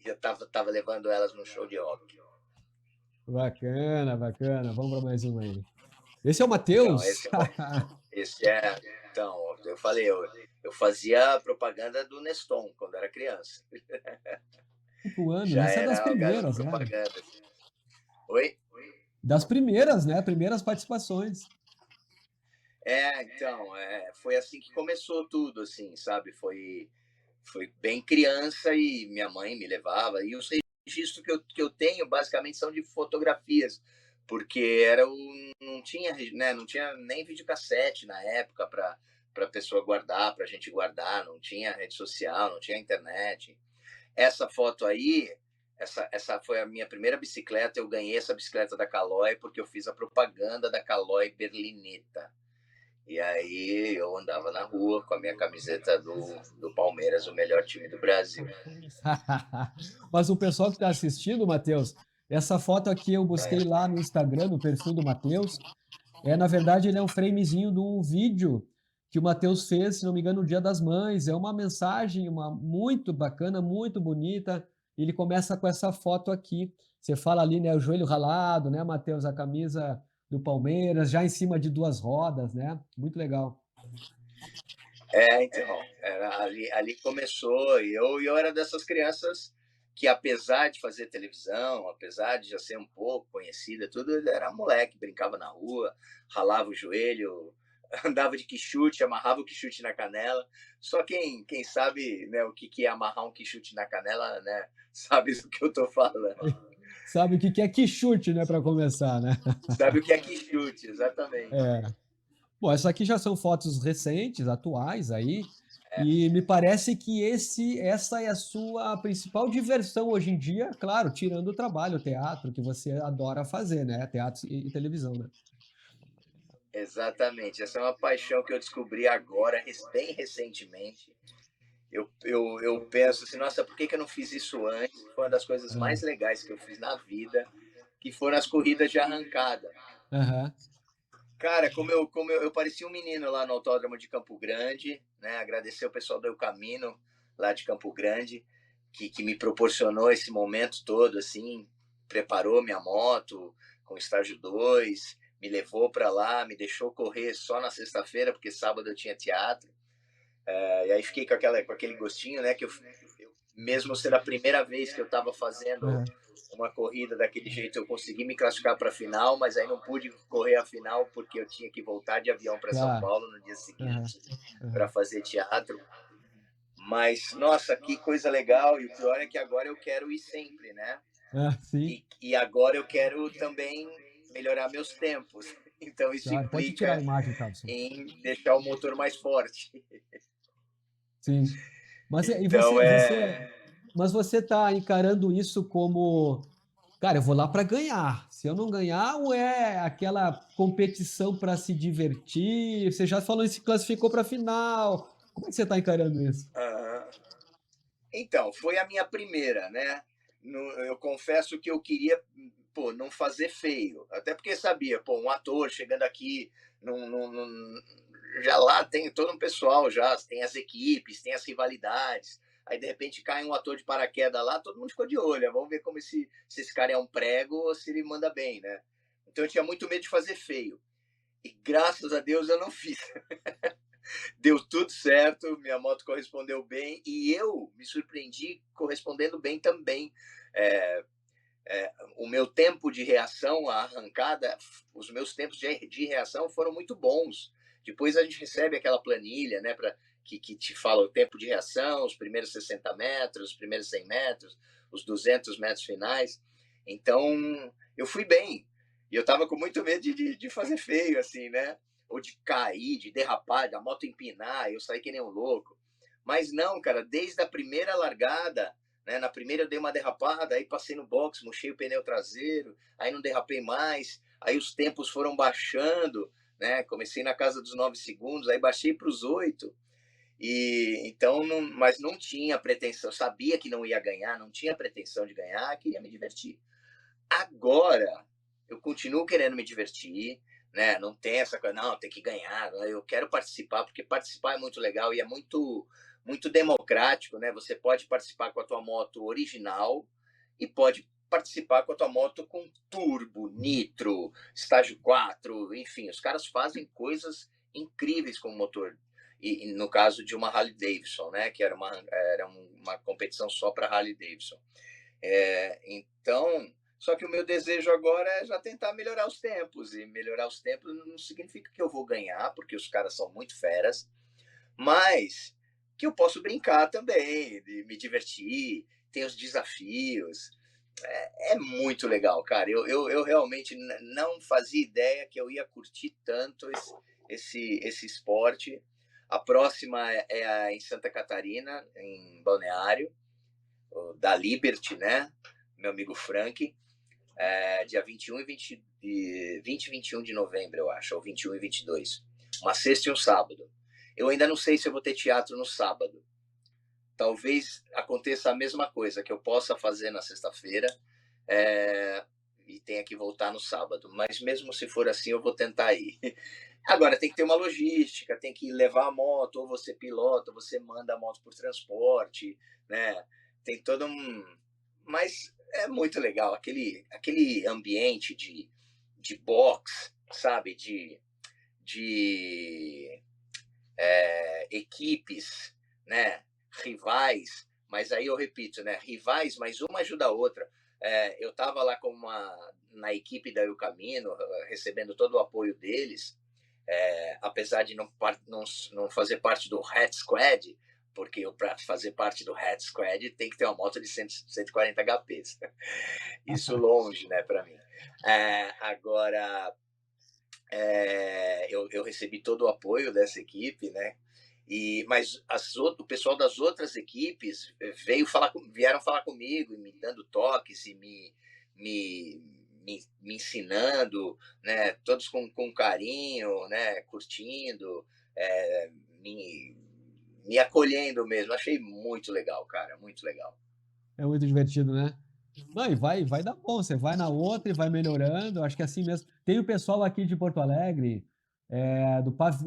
S2: Já tava levando elas no show de rock.
S1: Bacana, bacana. Vamos para mais uma aí. Esse é o
S2: Então,
S1: Matheus?
S2: esse é. Então, eu falei, eu fazia propaganda do Neston quando era criança.
S1: 5 anos.
S2: Já
S1: Essa é das
S2: era o garoto
S1: primeiras, né?
S2: propaganda. Oi?
S1: Das primeiras, né? Primeiras participações.
S2: Então, foi assim que começou tudo, assim, sabe? Foi bem criança e minha mãe me levava. E os registros que eu tenho, basicamente, são de fotografias, porque não tinha, né, não tinha nem videocassete na época para pessoa guardar, para a gente guardar, não tinha rede social, não tinha internet. Essa foto aí, essa foi a minha primeira bicicleta. Eu ganhei essa bicicleta da Caloi porque eu fiz a propaganda da Caloi Berlinetta. E aí eu andava na rua com a minha camiseta do Palmeiras, o melhor time do Brasil.
S1: Mas o pessoal que está assistindo, Matheus, essa foto aqui eu busquei lá no Instagram, no perfil do Matheus. Na verdade, ele é um framezinho de um vídeo que o Matheus fez, se não me engano, no Dia das Mães. É uma mensagem muito bacana, muito bonita. Ele começa com essa foto aqui. Você fala ali, né, o joelho ralado, né, Matheus, a camisa do Palmeiras, já em cima de duas rodas, né? Muito legal.
S2: Então, ali começou. E eu era dessas crianças que, apesar de fazer televisão, apesar de já ser um pouco conhecida, tudo, ele era moleque, brincava na rua, ralava o joelho, andava de quichute, amarrava o quichute na canela. Só quem sabe, né, o que é amarrar um quichute na canela, né, sabe do que eu tô falando.
S1: Sabe o que é que chute, né, para começar, né?
S2: Sabe o que é quichute, exatamente.
S1: É. Bom, essas aqui já são fotos recentes, atuais aí, e me parece que essa é a sua principal diversão hoje em dia, claro, tirando o trabalho, o teatro, que você adora fazer, né? Teatro e televisão, né?
S2: Exatamente. Essa é uma paixão que eu descobri agora, bem recentemente. Eu penso assim, nossa, por que eu não fiz isso antes? Foi uma das coisas mais
S1: É.
S2: legais que eu fiz na vida, que foram as corridas de arrancada.
S1: Aham.
S2: Cara, eu parecia um menino lá no Autódromo de Campo Grande, né? Agradecer o pessoal do El Camino, lá de Campo Grande, que me proporcionou esse momento todo, assim, preparou minha moto com estágio 2, me levou para lá, me deixou correr só na sexta-feira, porque sábado eu tinha teatro. E aí fiquei com aquele gostinho, né? Mesmo sendo a primeira vez que eu estava fazendo
S1: Aham,
S2: uma corrida daquele jeito, eu consegui me classificar para a final, mas aí não pude correr a final porque eu tinha que voltar de avião para São
S1: claro.
S2: Paulo no dia
S1: Aham,
S2: seguinte para
S1: aham.
S2: fazer teatro. Mas, nossa, que coisa legal! E o pior é que agora eu quero ir sempre, né?
S1: Ah, sim,
S2: E agora eu quero também melhorar meus tempos. Então isso
S1: claro. Pode tirar a
S2: implica
S1: imagem, Thaleson.
S2: em deixar o motor mais forte.
S1: Sim. Mas e
S2: Então
S1: mas você tá encarando isso como, cara, eu vou lá para ganhar. Se eu não ganhar, ou é aquela competição para se divertir? Você já falou que se classificou para final. Como é que você tá encarando isso?
S2: Aham. Então, foi a minha primeira, né? Eu confesso que eu queria, pô, não fazer feio. Até porque sabia, pô, um ator chegando aqui, já lá tem todo um pessoal, já tem as equipes, tem as rivalidades. Aí, de repente, cai um ator de paraquedas lá, todo mundo ficou de olho. Vamos ver como se esse cara é um prego ou se ele manda bem, né? Então, eu tinha muito medo de fazer feio. E graças a Deus eu não fiz. Deu tudo certo, minha moto correspondeu bem e eu me surpreendi correspondendo bem também. É, o meu tempo de reação à arrancada, os meus tempos de reação foram muito bons. Depois a gente recebe aquela planilha, né, que te fala o tempo de reação, os primeiros 60 metros, os primeiros 100 metros, os 200 metros finais. Então, eu fui bem. E eu estava com muito medo de fazer feio, assim, né? Ou de cair, de derrapar, da moto empinar, eu saí que nem um louco. Mas não, cara, desde a primeira largada, né? Na primeira eu dei uma derrapada, aí passei no box, murchei o pneu traseiro, aí não derrapei mais, aí os tempos foram baixando, né? Comecei na casa dos 9 segundos, aí baixei para os 8. E então, mas não tinha pretensão, sabia que não ia ganhar, não tinha pretensão de ganhar, queria me divertir. Agora, eu continuo querendo me divertir, né? Não tem essa coisa, não, tem que ganhar. Eu quero participar, porque participar é muito legal e é muito democrático, né? Você pode participar com a tua moto original e pode participar com a tua moto com turbo, nitro, estágio 4, enfim, os caras fazem coisas incríveis com o motor. E no caso de uma Harley Davidson, né? Que era uma competição só para Harley Davidson. Então, só que o meu desejo agora é já tentar melhorar os tempos. E melhorar os tempos não significa que eu vou ganhar, porque os caras são muito feras, mas que eu posso brincar também, de me divertir, tem os desafios. É muito legal, cara. Eu realmente não fazia ideia que eu ia curtir tanto esse esporte. A próxima em Santa Catarina, em Balneário, da Liberty, né? Meu amigo Frank, dia 21 e 21 de novembro, eu acho, ou 21 e 22. Uma sexta e um sábado. Eu ainda não sei se eu vou ter teatro no sábado. Talvez aconteça a mesma coisa, que eu possa fazer na sexta-feira e tenha que voltar no sábado. Mas mesmo se for assim, eu vou tentar ir. Agora, tem que ter uma logística, tem que levar a moto, ou você pilota, ou você manda a moto por transporte, né? Tem todo um... Mas é muito legal, aquele ambiente de box, sabe? De equipes, né? Rivais, mas aí eu repito, né? Rivais, mas uma ajuda a outra. Eu estava lá na equipe da El Camino, recebendo todo o apoio deles, apesar de não fazer parte do Hat Squad, porque para fazer parte do Hat Squad tem que ter uma moto de 140 HPs. Isso longe, né, para mim. Agora, eu recebi todo o apoio dessa equipe, né? Mas o pessoal das outras equipes vieram falar comigo, me dando toques e me ensinando, né? Todos com carinho, né? Curtindo, me acolhendo mesmo. Achei muito legal, cara, muito legal.
S1: É muito divertido, né? Não, e vai dar bom. Você vai na outra e vai melhorando. Acho que é assim mesmo. Tem o pessoal aqui de Porto Alegre,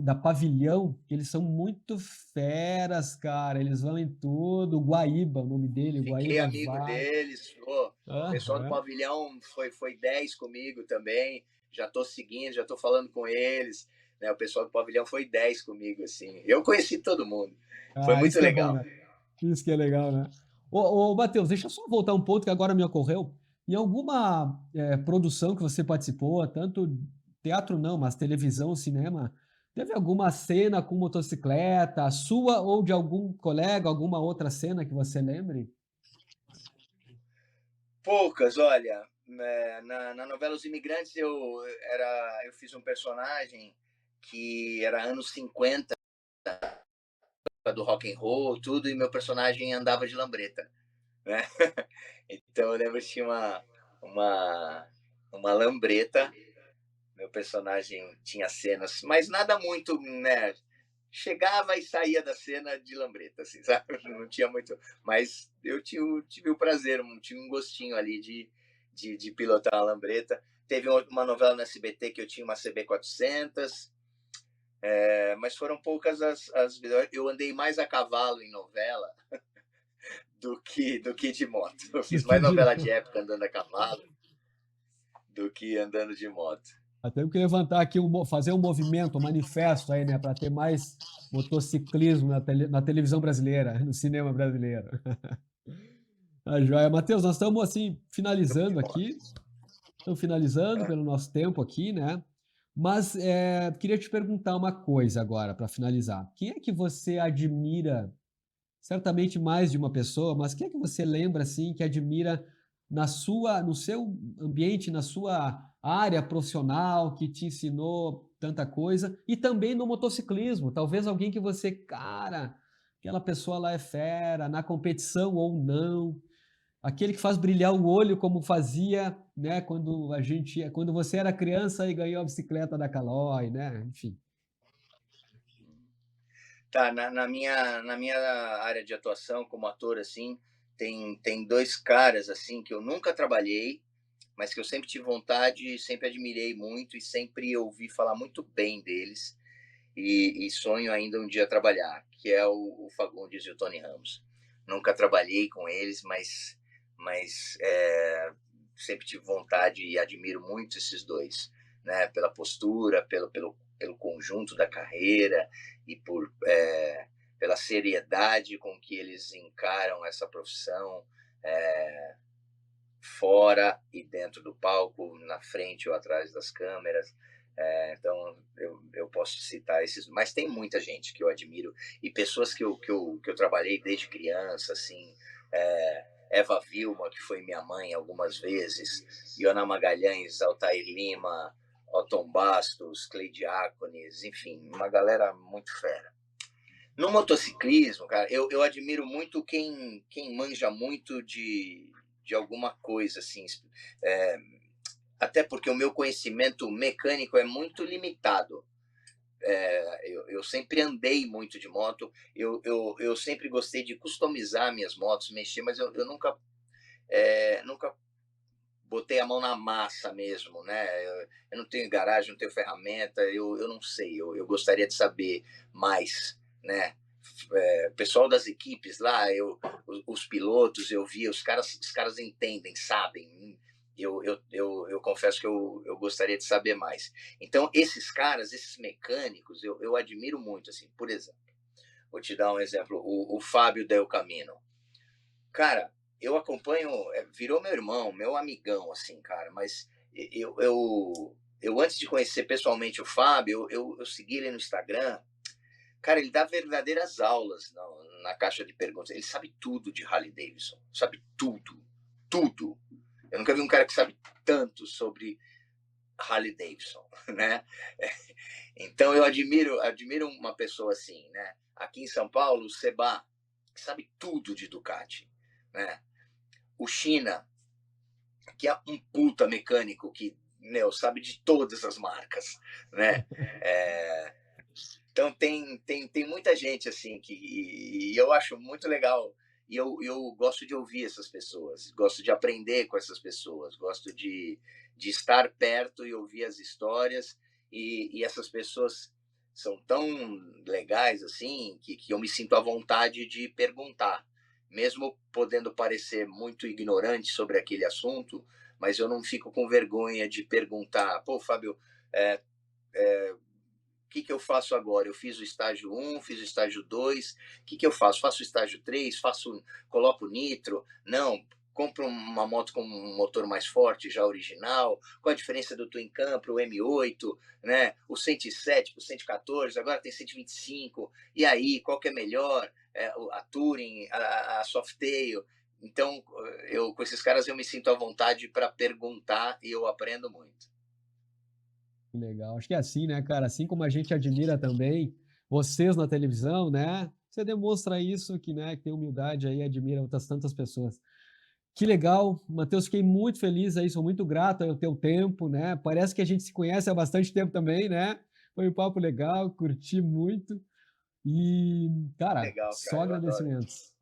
S1: da Pavilhão, que eles são muito feras, cara. Eles vão em tudo. O Guaíba, o nome dele, o
S2: Fiquei
S1: Guaíba
S2: amigo
S1: vai.
S2: deles. Pô, o pessoal do
S1: Aham.
S2: pavilhão foi 10 comigo também. Já estou seguindo, já estou falando com eles. Né? O pessoal do pavilhão foi 10 comigo, assim. Eu conheci todo mundo. Foi
S1: Ah, isso
S2: muito
S1: que é bom,
S2: legal.
S1: né? Isso que é legal, né? Ô, Matheus, deixa eu só voltar um ponto que agora me ocorreu. Em alguma produção que você participou, tanto teatro não, mas televisão, cinema, teve alguma cena com motocicleta, sua ou de algum colega, alguma outra cena que você lembre?
S2: Poucas, olha. Na novela Os Imigrantes eu fiz um personagem que era anos 50 do rock and roll, tudo, e meu personagem andava de lambreta, né? Então eu lembro que tinha uma, uma lambreta, meu personagem tinha cenas, mas nada muito, né? Chegava e saía da cena de lambreta, assim, sabe? Não tinha muito. Mas eu tive o prazer, tive um gostinho ali de pilotar a lambreta. Teve uma novela no SBT que eu tinha uma CB400, mas foram poucas as. Eu andei mais a cavalo em novela do que de moto. Eu
S1: Do
S2: fiz
S1: que
S2: mais
S1: de...
S2: novela de época andando a cavalo do que andando de moto.
S1: Temos que levantar aqui, fazer um movimento, um manifesto aí, né, para ter mais motociclismo na televisão brasileira, no cinema brasileiro. Tá joia. Matheus, nós estamos assim finalizando aqui. Estamos finalizando pelo nosso tempo aqui, né? Mas queria te perguntar uma coisa agora para finalizar. Quem é que você admira? Certamente mais de uma pessoa, mas quem é que você lembra assim que admira no seu ambiente, na sua área profissional, que te ensinou tanta coisa e também no motociclismo? Talvez alguém que você, cara, aquela pessoa lá é fera, na competição ou não. Aquele que faz brilhar o olho como fazia, né, quando você era criança e ganhou a bicicleta da Caloi, né? Enfim.
S2: Tá, na minha área de atuação como ator, assim, tem dois caras, assim, que eu nunca trabalhei, mas que eu sempre tive vontade, sempre admirei muito e sempre ouvi falar muito bem deles e sonho ainda um dia trabalhar, que é o Fagundes e o Tony Ramos. Nunca trabalhei com eles, mas sempre tive vontade e admiro muito esses dois, né? Pela postura, pelo conjunto da carreira e pela seriedade com que eles encaram essa profissão, é, fora e dentro do palco, na frente ou atrás das câmeras. Então, eu posso citar esses, mas tem muita gente que eu admiro e pessoas que eu trabalhei desde criança, assim, Eva Vilma, que foi minha mãe algumas vezes, Iona Magalhães, Altair Lima, Otton Bastos, Cleidiácones, enfim, uma galera muito fera. No motociclismo, cara, eu admiro muito quem manja muito de alguma coisa, assim. É, até porque o meu conhecimento mecânico é muito limitado. Eu sempre andei muito de moto, eu sempre gostei de customizar minhas motos, mexer, mas eu nunca botei a mão na massa mesmo, né? Eu não tenho garagem, não tenho ferramenta, eu não sei, eu gostaria de saber mais, né? O pessoal das equipes lá, os pilotos, eu via, os caras entendem, sabem. Eu confesso que eu gostaria de saber mais. Então, esses caras, esses mecânicos, eu admiro muito, assim, por exemplo. Vou te dar um exemplo, o Fábio Del Camino. Cara, eu acompanho, virou meu irmão, meu amigão, assim, cara, mas eu antes de conhecer pessoalmente o Fábio, eu segui ele no Instagram. Cara, ele dá verdadeiras aulas na caixa de perguntas. Ele sabe tudo de Harley Davidson. Sabe tudo. Tudo. Eu nunca vi um cara que sabe tanto sobre Harley Davidson, né? Então eu admiro uma pessoa assim, né? Aqui em São Paulo, o Seba, que sabe tudo de Ducati, né? O China, que é um puta mecânico que, meu, sabe de todas as marcas, né? É, Então tem muita gente assim e eu acho muito legal e eu gosto de ouvir essas pessoas, gosto de aprender com essas pessoas, gosto de estar perto e ouvir as histórias e essas pessoas são tão legais assim que eu me sinto à vontade de perguntar, mesmo podendo parecer muito ignorante sobre aquele assunto, mas eu não fico com vergonha de perguntar, pô, Fábio, é, o que eu faço agora? Eu fiz o estágio 1, fiz o estágio 2, o que eu faço? Faço o estágio 3, coloco nitro? Não, compro uma moto com um motor mais forte, já original. Qual a diferença do Twin Cam para o M8, né? O 107 para o 114, agora tem 125. E aí, qual que é melhor? A Touring, a Softail. Então, com esses caras eu me sinto à vontade para perguntar e eu aprendo muito.
S1: Que legal. Acho que é assim, né, cara? Assim como a gente admira também vocês na televisão, né? Você demonstra isso que, né, que tem humildade aí, admira outras tantas pessoas. Que legal, Matheus, fiquei muito feliz aí, sou muito grato ao teu tempo, né? Parece que a gente se conhece há bastante tempo também, né? Foi um papo legal, curti muito e, cara,
S2: Legal,
S1: só
S2: cara, eu adoro.
S1: agradecimentos,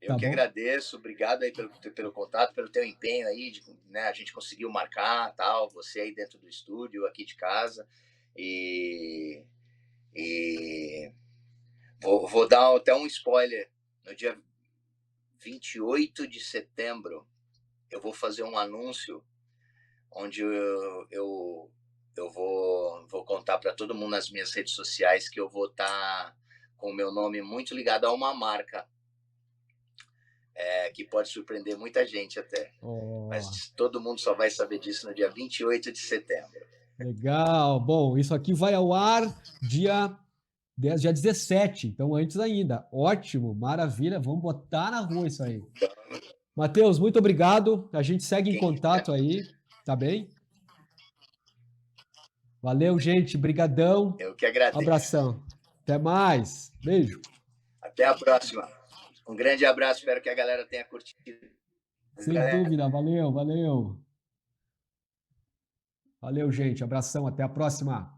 S2: Eu
S1: tá
S2: que
S1: bom?
S2: agradeço, obrigado aí pelo contato, pelo teu empenho aí, né, a gente conseguiu marcar, tal, você aí dentro do estúdio, aqui de casa, e, e vou dar até um spoiler, no dia 28 de setembro eu vou fazer um anúncio onde eu vou contar para todo mundo nas minhas redes sociais que eu vou estar com o meu nome muito ligado a uma marca, que pode surpreender muita gente até.
S1: Ó,
S2: Mas todo mundo só vai saber disso no dia 28 de setembro.
S1: legal. Bom, isso aqui vai ao ar dia 10, dia 17, então antes ainda. Ótimo, maravilha, vamos botar na rua isso aí. Matheus, muito obrigado. A gente segue em
S2: Quem,
S1: contato aí, tá bem? Valeu, gente. Brigadão.
S2: eu que agradeço.
S1: Abração. Até mais. Beijo.
S2: Até a próxima. Um grande abraço, espero que a galera tenha curtido.
S1: Sem dúvida. Valeu, valeu. Valeu, gente. Abração. Até a próxima.